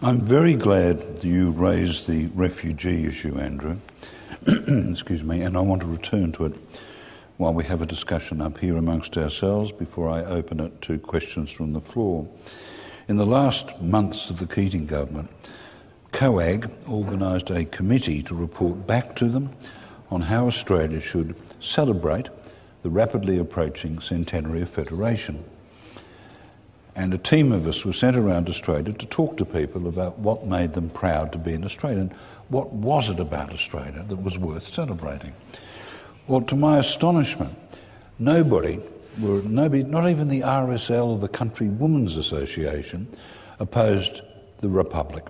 I'm very glad that you raised the refugee issue, Andrew. Excuse me, and I want to return to it while we have a discussion up here amongst ourselves before I open it to questions from the floor. In the last months of the Keating government, COAG organised a committee to report back to them on how Australia should celebrate the rapidly approaching centenary of Federation. And a team of us were sent around Australia to talk to people about what made them proud to be an Australian. What was it about Australia that was worth celebrating? Well, to my astonishment, nobody, not even the RSL or the Country Women's Association, opposed the Republic.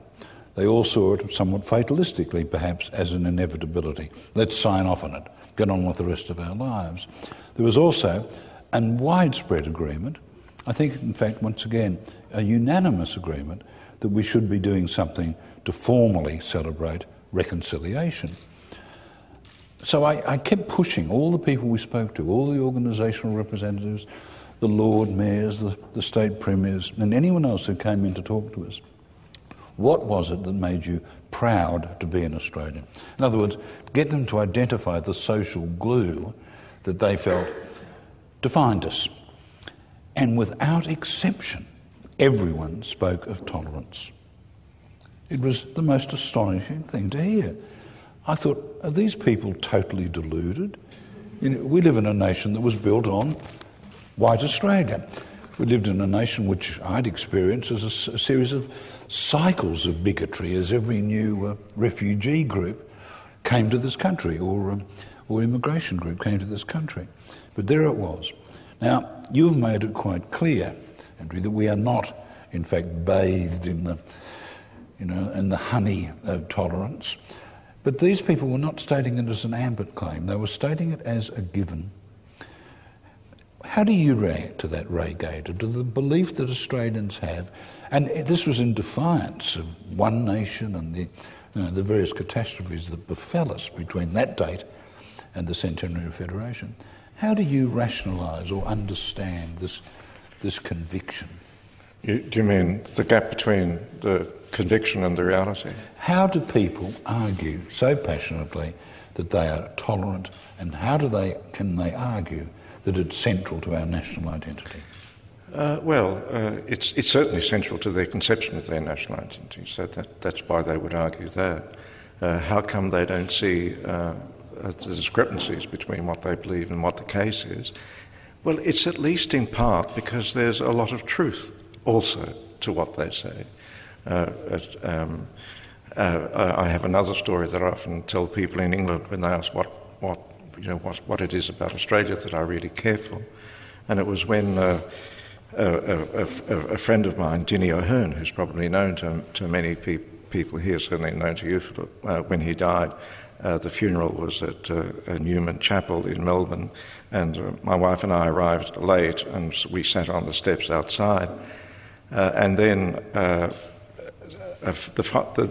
They all saw it somewhat fatalistically, perhaps, as an inevitability. Let's sign off on it, get on with the rest of our lives. There was also a widespread agreement, I think, in fact, once again, a unanimous agreement that we should be doing something to formally celebrate reconciliation. So I kept pushing all the people we spoke to, all the organisational representatives, the Lord Mayors, the State Premiers, and anyone else who came in to talk to us. What was it that made you proud to be an Australian? In other words, get them to identify the social glue that they felt defined us. And without exception, everyone spoke of tolerance. It was the most astonishing thing to hear. I thought, are these people totally deluded? We live in a nation that was built on white Australia. We lived in a nation which I'd experienced as a series of cycles of bigotry as every new refugee group came to this country or immigration group came to this country. But there it was. Now, you've made it quite clear, Andrew, that we are not, in fact, bathed in the honey of tolerance. But these people were not stating it as an ambit claim. They were stating it as a given. How do you react to that, Ray Gator, to the belief that Australians have, and this was in defiance of one nation and the various catastrophes that befell us between that date and the centenary of Federation. How do you rationalise or understand this conviction? Do you mean the gap between the conviction and the reality? How do people argue so passionately that they are tolerant, and how can they argue that it's central to our national identity? It's certainly central to their conception of their national identity, so that's why they would argue that. How come they don't see the discrepancies between what they believe and what the case is? Well, it's at least in part because there's a lot of truth also to what they say. I have another story that I often tell people in England when they ask what it is about Australia that I really care for. And it was when a friend of mine, Ginny O'Hearn, who's probably known to many people here, certainly known to you, Phillip, when he died, the funeral was at Newman Chapel in Melbourne, and my wife and I arrived late, and we sat on the steps outside. And then the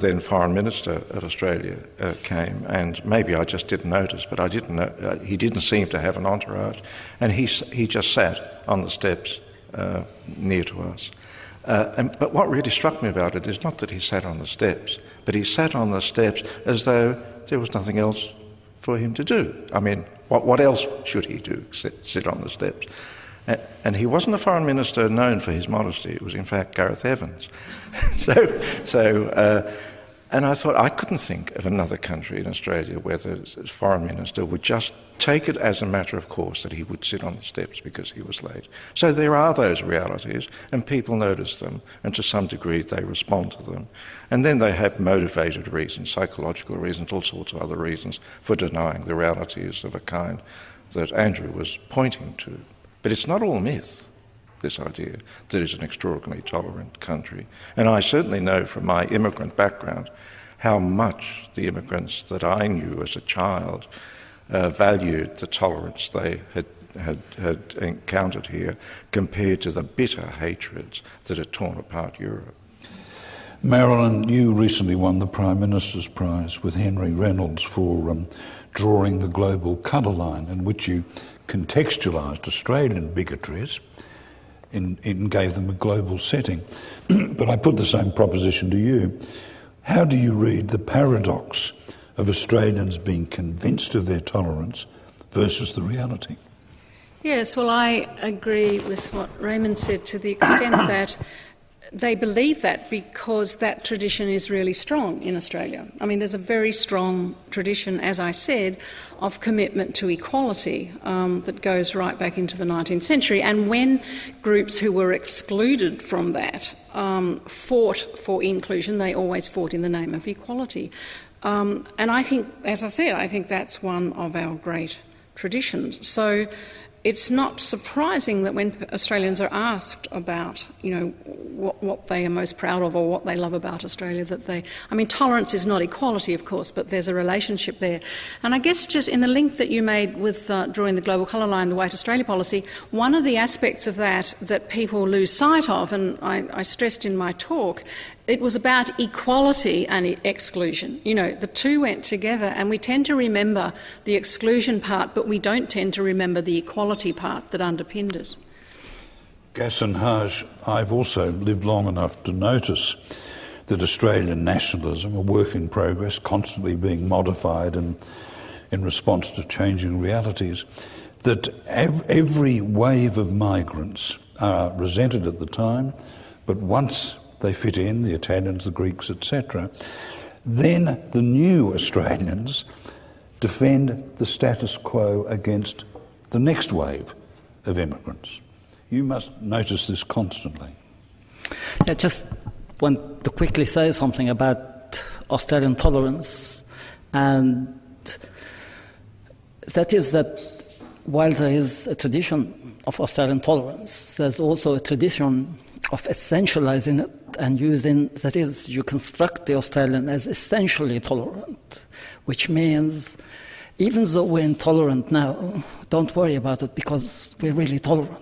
then Foreign Minister of Australia came, and maybe I just didn't notice, but I didn't know, he didn't seem to have an entourage, and he just sat on the steps near to us. But what really struck me about it is not that he sat on the steps, but he sat on the steps as though there was nothing else for him to do. I mean, what else should he do? Sit on the steps? And he wasn't a foreign minister known for his modesty. It was, in fact, Gareth Evans. And I thought I couldn't think of another country in Australia where the foreign minister would just take it as a matter of course that he would sit on the steps because he was late. So there are those realities, and people notice them, and to some degree they respond to them. And then they have motivated reasons, psychological reasons, all sorts of other reasons for denying the realities of a kind that Andrew was pointing to. But it's not all myth, this idea that it's an extraordinarily tolerant country. And I certainly know from my immigrant background how much the immigrants that I knew as a child valued the tolerance they had encountered here compared to the bitter hatreds that had torn apart Europe. Marilyn, you recently won the Prime Minister's Prize with Henry Reynolds for drawing the global colour line, in which you contextualised Australian bigotries and gave them a global setting. But I put the same proposition to you. How do you read the paradox of Australians being convinced of their tolerance versus the reality? Yes, well, I agree with what Raymond said to the extent that they believe that because that tradition is really strong in Australia. I mean, there's a very strong tradition, as I said, of commitment to equality that goes right back into the 19th century. And when groups who were excluded from that fought for inclusion, they always fought in the name of equality. And I think, as I said, I think that's one of our great traditions. So it's not surprising that when Australians are asked about, what they are most proud of or what they love about Australia, tolerance is not equality, of course, but there's a relationship there. And I guess just in the link that you made with drawing the global colour line, the White Australia policy, one of the aspects of that people lose sight of, and I stressed in my talk, it was about equality and exclusion. The two went together, and we tend to remember the exclusion part, but we don't tend to remember the equality part that underpinned it. Gas and Haj, I've also lived long enough to notice that Australian nationalism, a work in progress, constantly being modified and in response to changing realities, that every wave of migrants are resented at the time, but once they fit in, the Italians, the Greeks, etc., then the new Australians defend the status quo against the next wave of immigrants. You must notice this constantly. I just want to quickly say something about Australian tolerance, and that is that while there is a tradition of Australian tolerance, there's also a tradition of essentializing it and using, that is, you construct the Australian as essentially tolerant, which means even though we're intolerant now, don't worry about it because we're really tolerant.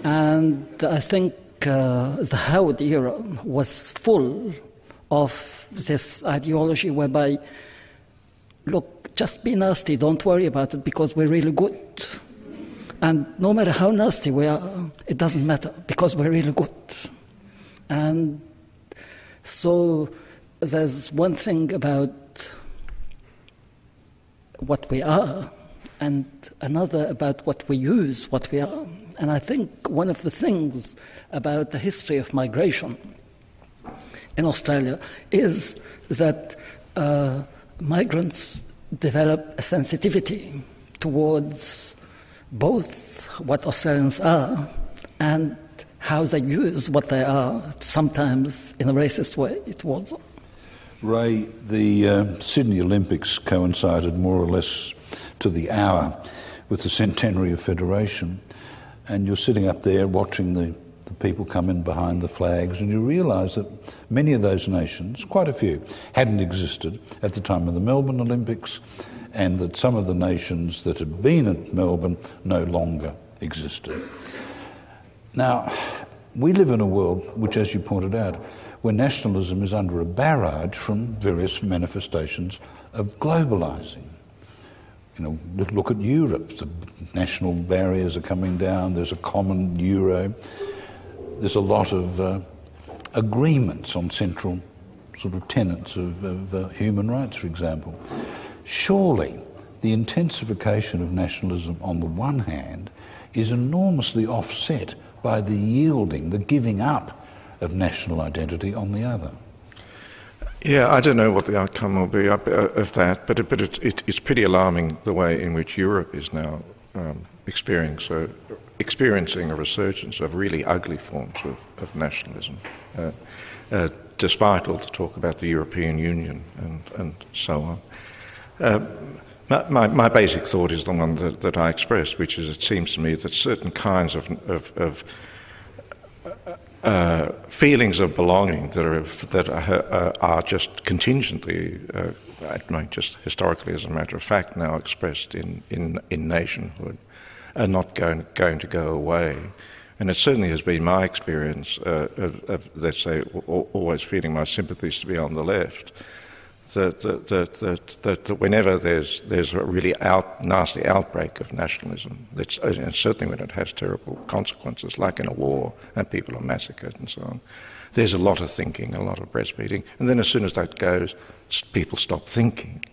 And I think the Howard era was full of this ideology whereby, look, just be nasty, don't worry about it because we're really good. And no matter how nasty we are, it doesn't matter because we're really good. And so there's one thing about what we are and another about what we use, what we are. And I think one of the things about the history of migration in Australia is that migrants develop a sensitivity towards both what Australians are and how they use what they are, sometimes in a racist way towards them. Ray, the Sydney Olympics coincided more or less to the hour with the centenary of Federation, and you're sitting up there watching the people come in behind the flags, and you realise that many of those nations, quite a few, hadn't existed at the time of the Melbourne Olympics, and that some of the nations that had been at Melbourne no longer existed. Now, we live in a world which, as you pointed out, where nationalism is under a barrage from various manifestations of globalising. Look at Europe. The national barriers are coming down. There's a common euro. There's a lot of agreements on central sort of tenets of human rights, for example. Surely the intensification of nationalism on the one hand is enormously offset by the yielding, the giving up of national identity on the other. Yeah, I don't know what the outcome will be of that, but it's pretty alarming the way in which Europe is now experiencing a resurgence of really ugly forms of nationalism, despite all the talk about the European Union and so on. My basic thought is the one that I expressed, which is it seems to me that certain kinds of feelings of belonging that are just contingently, just historically as a matter of fact, now expressed in nationhood, are not going to go away. And it certainly has been my experience of let's say, always feeling my sympathies to be on the left, that whenever there's a really nasty outbreak of nationalism, and certainly when it has terrible consequences, like in a war and people are massacred and so on, there's a lot of thinking, a lot of breastfeeding, and then as soon as that goes, people stop thinking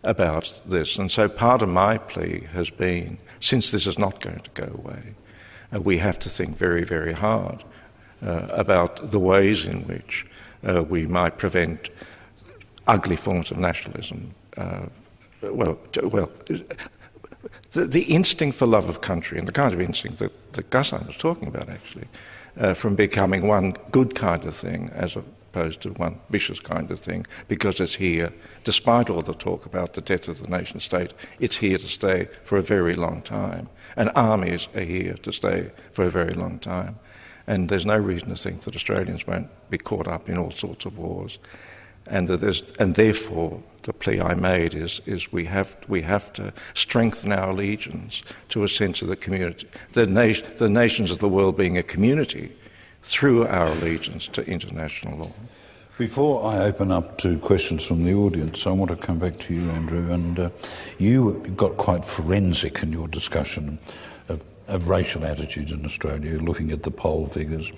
about this. And so part of my plea has been, since this is not going to go away, we have to think very, very hard about the ways in which we might prevent ugly forms of nationalism. The instinct for love of country, and the kind of instinct that Gassan was talking about, actually, from becoming one good kind of thing as opposed to one vicious kind of thing, because it's here, despite all the talk about the death of the nation state, it's here to stay for a very long time. And armies are here to stay for a very long time. And there's no reason to think that Australians won't be caught up in all sorts of wars. And therefore, the plea I made is we have to strengthen our allegiance to a sense of the community, the nations of the world being a community, through our allegiance to international law. Before I open up to questions from the audience, I want to come back to you, Andrew, and you got quite forensic in your discussion of racial attitudes in Australia, looking at the poll figures.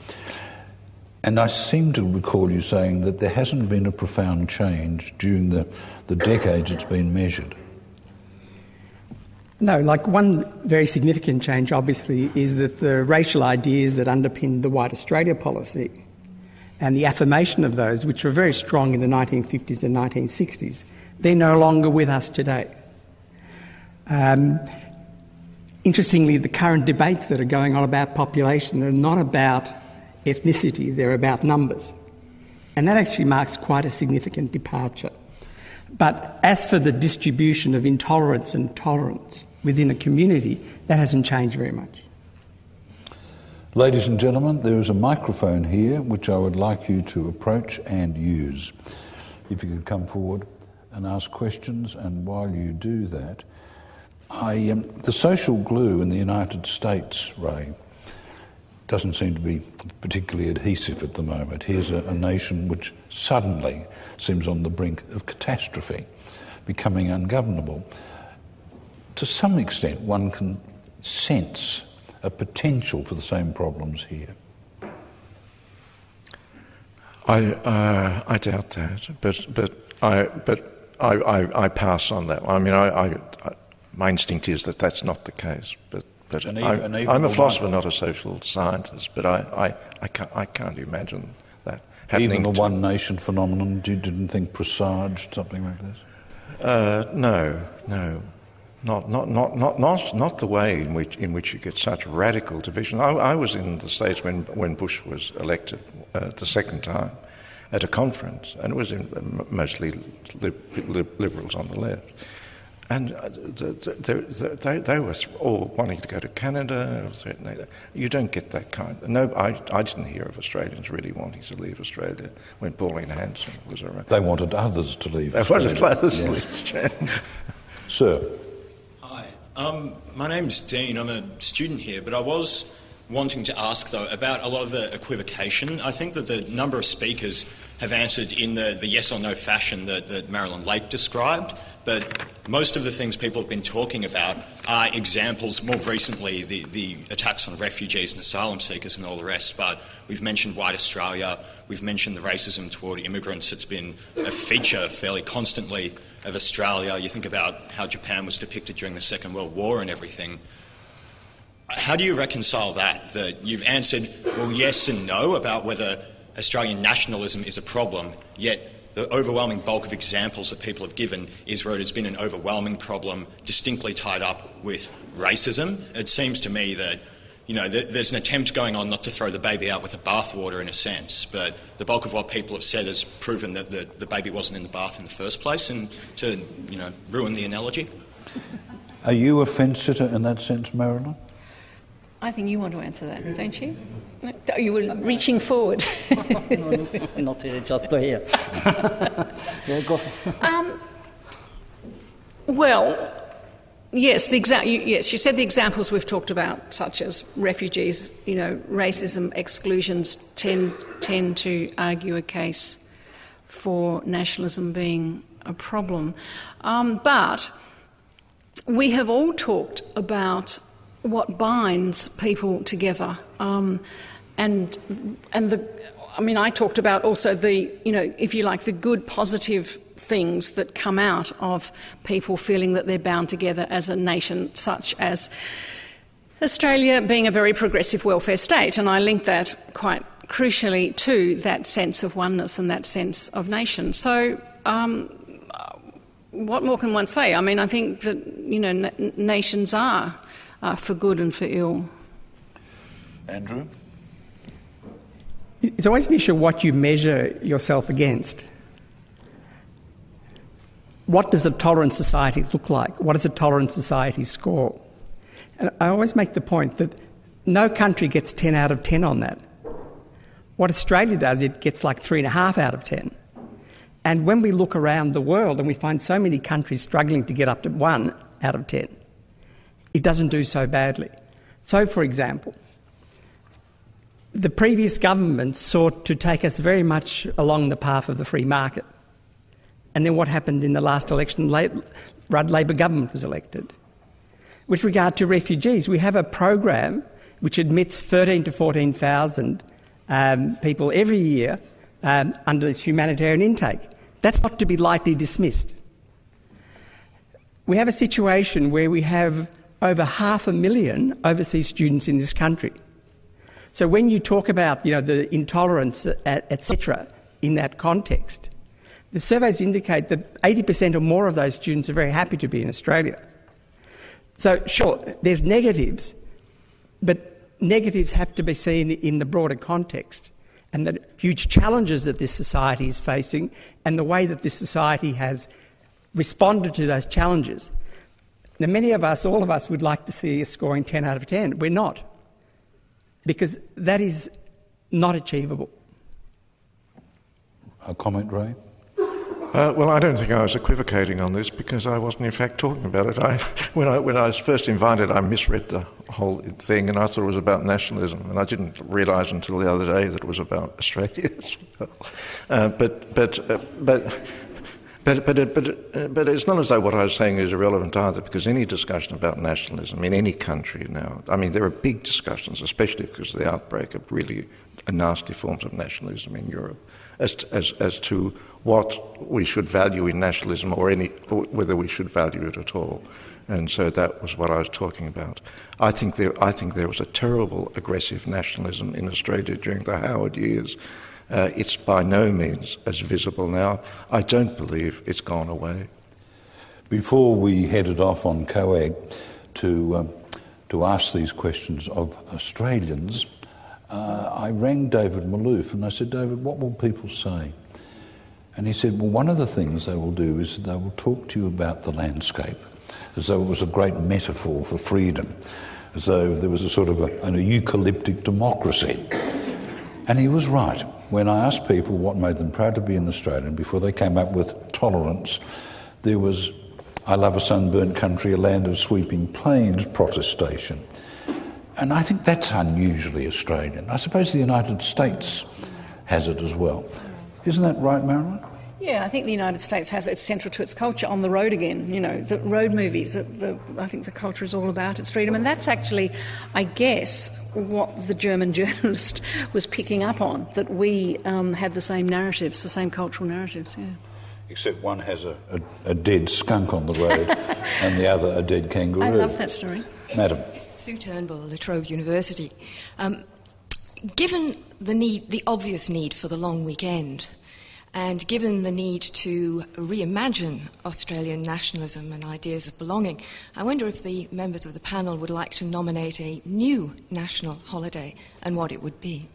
And I seem to recall you saying that there hasn't been a profound change during the decades it's been measured. No, like one very significant change, obviously, is that the racial ideas that underpinned the White Australia policy and the affirmation of those, which were very strong in the 1950s and 1960s, they're no longer with us today. Interestingly, the current debates that are going on about population are not about ethnicity, they're about numbers. And that actually marks quite a significant departure. But as for the distribution of intolerance and tolerance within a community, that hasn't changed very much. Ladies and gentlemen, there is a microphone here which I would like you to approach and use. If you could come forward and ask questions, and while you do that, the social glue in the United States, Ray, doesn't seem to be particularly adhesive at the moment. Here's a nation which suddenly seems on the brink of catastrophe, becoming ungovernable. To some extent, one can sense a potential for the same problems here. I doubt that, but I pass on that. I mean, my instinct is that that's not the case, but I'm a philosopher, not a social scientist, but I can't imagine that happening. Even the one nation phenomenon, you didn't think presaged something like this? No, not the way in which you get such radical division. I was in the States when Bush was elected the second time at a conference, and it was mostly liberals on the left. And they were all wanting to go to Canada. You don't get that kind. No, I didn't hear of Australians really wanting to leave Australia when Pauline Hanson was around. They wanted others to leave Australia. They wanted others to leave Australia. Sir. Hi. My name's Dean. I'm a student here, but I was wanting to ask, though, about a lot of the equivocation. I think that the number of speakers have answered in the yes or no fashion that Marilyn Lake described, but most of the things people have been talking about are examples, more recently, the attacks on refugees and asylum seekers and all the rest, but we've mentioned White Australia, we've mentioned the racism toward immigrants. It's been a feature fairly constantly of Australia. You think about how Japan was depicted during the Second World War and everything. How do you reconcile that you've answered, well, yes and no about whether Australian nationalism is a problem, yet the overwhelming bulk of examples that people have given is where it has been an overwhelming problem distinctly tied up with racism? It seems to me that, there's an attempt going on not to throw the baby out with the bathwater in a sense, but the bulk of what people have said has proven that the baby wasn't in the bath in the first place, and to, ruin the analogy. Are you a fence-sitter in that sense, Marilyn? I think you want to answer that, don't you? You were reaching forward. No, not just to hear. Yeah, go. Well, yes, yes, you said the examples we've talked about, such as refugees, racism, exclusions, tend to argue a case for nationalism being a problem. But we have all talked about what binds people together, I talked about also the, if you like, the good, positive things that come out of people feeling that they're bound together as a nation, such as Australia being a very progressive welfare state, and I link that quite crucially to that sense of oneness and that sense of nation. So what more can one say? I mean, I think that, nations are for good and for ill. Andrew? It's always an issue what you measure yourself against. What does a tolerant society look like? What does a tolerant society score? And I always make the point that no country gets 10 out of 10 on that. What Australia does, it gets like 3.5 out of 10. And when we look around the world and we find so many countries struggling to get up to 1 out of 10, it doesn't do so badly. So, for example, the previous government sought to take us very much along the path of the free market. And then what happened in the last election? Rudd Labor government was elected. With regard to refugees, we have a program which admits 13,000 to 14,000 people every year under this humanitarian intake. That's not to be lightly dismissed. We have a situation where we have over 500,000 overseas students in this country. So when you talk about, the intolerance, etc., in that context, the surveys indicate that 80% or more of those students are very happy to be in Australia. So, sure, there's negatives, but negatives have to be seen in the broader context and the huge challenges that this society is facing and the way that this society has responded to those challenges. Now, many of us, all of us, would like to see us scoring 10 out of 10. We're not, because that is not achievable. A comment, Ray? Well, I don't think I was equivocating on this because I wasn't in fact talking about it. When I was first invited, I misread the whole thing and I thought it was about nationalism, and I didn't realise until the other day that it was about Australia as well. But it's not as though what I was saying is irrelevant either, because any discussion about nationalism in any country now, I mean, there are big discussions, especially because of the outbreak of really nasty forms of nationalism in Europe, as to what we should value in nationalism or whether we should value it at all. And so that was what I was talking about. I think there was a terrible aggressive nationalism in Australia during the Howard years. It's by no means as visible now. I don't believe it's gone away. Before we headed off on COAG to ask these questions of Australians, I rang David Malouf and I said, David, what will people say? And he said, well, one of the things they will do is they will talk to you about the landscape, as though it was a great metaphor for freedom, as though there was a sort of an eucalyptic democracy. And he was right. When I asked people what made them proud to be in Australia, and before they came up with tolerance, there was, I love a sunburnt country, a land of sweeping plains protestation. And I think that's unusually Australian. I suppose the United States has it as well. Isn't that right, Marilyn? Yeah, I think the United States has it. It's central to its culture. On the Road again, the road movies. I think the culture is all about its freedom. And that's actually, I guess, what the German journalist was picking up on, that we had the same narratives, the same cultural narratives, yeah. Except one has a dead skunk on the road and the other a dead kangaroo. I love that story. Madam. Sue Turnbull, Trobe University. Given the obvious need for the long weekend, and given the need to reimagine Australian nationalism and ideas of belonging, I wonder if the members of the panel would like to nominate a new national holiday and what it would be.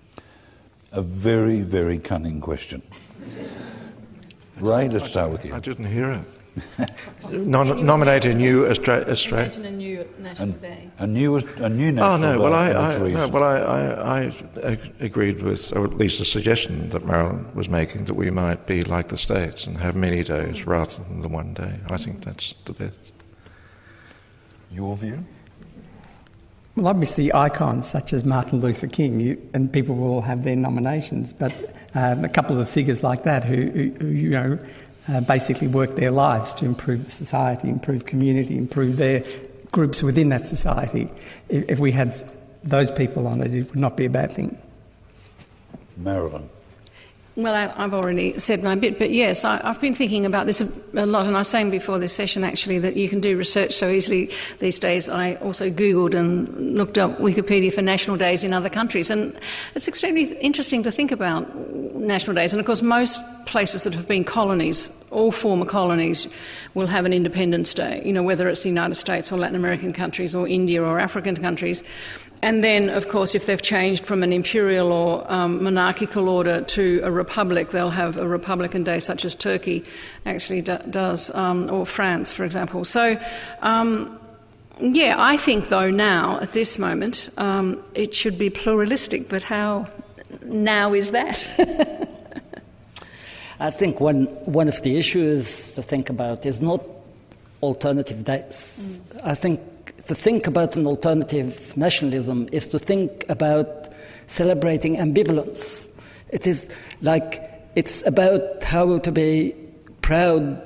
A very, very cunning question. Ray, let's start with you. I didn't hear it. Nominate a new Australia. Imagine a new national day. A new national day. Oh no! I agreed with, or at least the suggestion that Marilyn was making, that we might be like the States and have many days rather than the one day. I think that's the best. Your view? Well, obviously, icons such as Martin Luther King, and people will have their nominations, but a couple of figures like that who basically work their lives to improve the society, improve community, improve their groups within that society. If we had those people on it, it would not be a bad thing. Marilyn. Well, I've already said my bit, but yes, I've been thinking about this a lot, and I was saying before this session actually that you can do research so easily these days. I also Googled and looked up Wikipedia for national days in other countries, and it's extremely interesting to think about national days. And of course, most places that have been colonies, all former colonies, will have an Independence Day, you know, whether it's the United States or Latin American countries or India or African countries. And then, of course, if they've changed from an imperial or monarchical order to a republic, they'll have a Republican Day, such as Turkey actually does, or France, for example. So, yeah, I think, though, now, at this moment, it should be pluralistic, but how now is that? I think one of the issues to think about is not alternative days. I think to think about an alternative nationalism is to think about celebrating ambivalence. It is like it's about how to be proud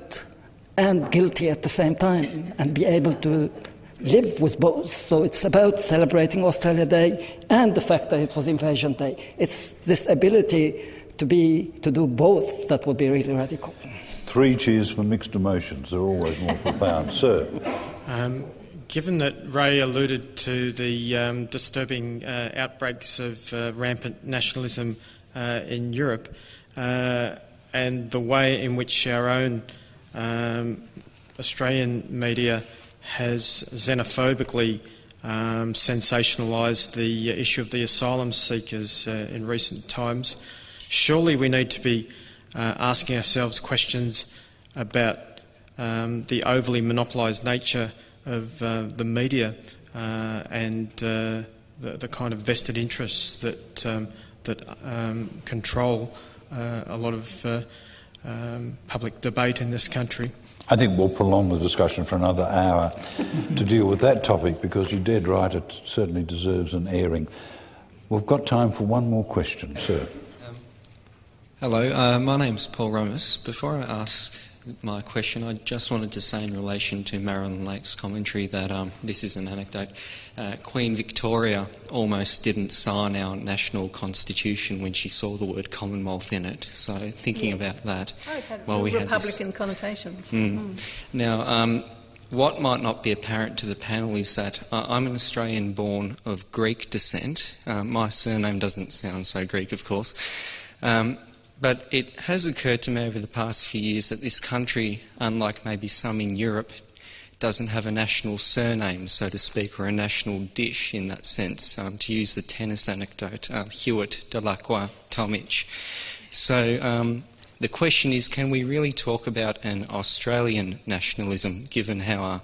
and guilty at the same time and be able to live with both. So it's about celebrating Australia Day and the fact that it was Invasion Day. It's this ability to do both that would be really radical. 3 cheers for mixed emotions. They're always more profound. Sir? Given that Ray alluded to the disturbing outbreaks of rampant nationalism in Europe and the way in which our own Australian media has xenophobically sensationalised the issue of the asylum seekers in recent times, surely we need to be asking ourselves questions about the overly monopolised nature of the media and the kind of vested interests that control a lot of public debate in this country. I think we'll prolong the discussion for another hour to deal with that topic, because you're dead right, it certainly deserves an airing. We've got time for one more question, sir. Hello, my name's Paul Romas. Before I ask my question, I just wanted to say in relation to Marilyn Lake's commentary that this is an anecdote. Queen Victoria almost didn't sign our national constitution when she saw the word Commonwealth in it. So thinking about that, we had Republican connotations. Now, what might not be apparent to the panel is that I'm an Australian born of Greek descent. My surname doesn't sound so Greek, of course. But it has occurred to me over the past few years that this country, unlike maybe some in Europe, doesn't have a national surname, so to speak, or a national dish in that sense. To use the tennis anecdote, Hewitt, Delacroix, Tomic. So the question is, can we really talk about an Australian nationalism, given how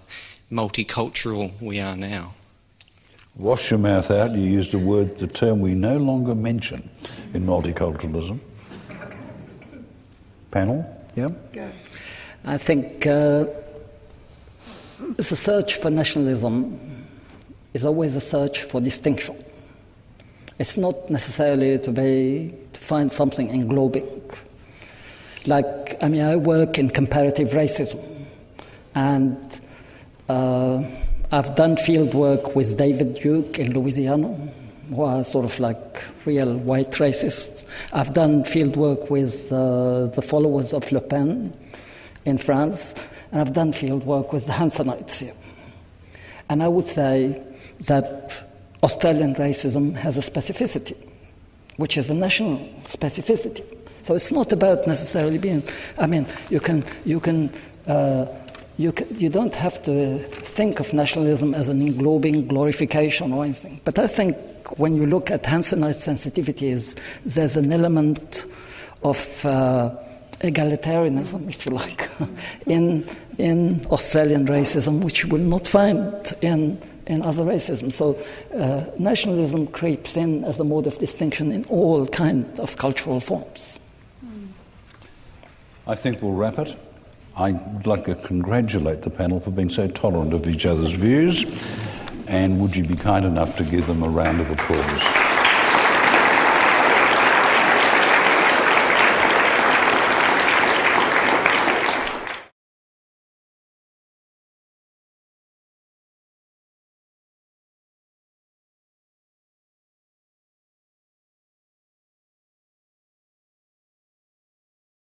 multicultural we are now? Wash your mouth out. You used the term we no longer mention in multiculturalism. Panel, yeah? Go. I think the search for nationalism is always a search for distinction. It's not necessarily to find something englobing. I work in comparative racism, and I've done field work with David Duke in Louisiana, who are sort of like real white racists. I've done field work with the followers of Le Pen in France, and I've done field work with the Hansonites here. And I would say that Australian racism has a specificity, which is a national specificity. So it's not about necessarily being. You don't have to think of nationalism as an englobing glorification or anything. But I think when you look at Hansonite sensitivities, there's an element of egalitarianism, if you like, in Australian racism, which you will not find in other racism. So nationalism creeps in as a mode of distinction in all kinds of cultural forms. I think we'll wrap it. I'd like to congratulate the panel for being so tolerant of each other's views. And would you be kind enough to give them a round of applause?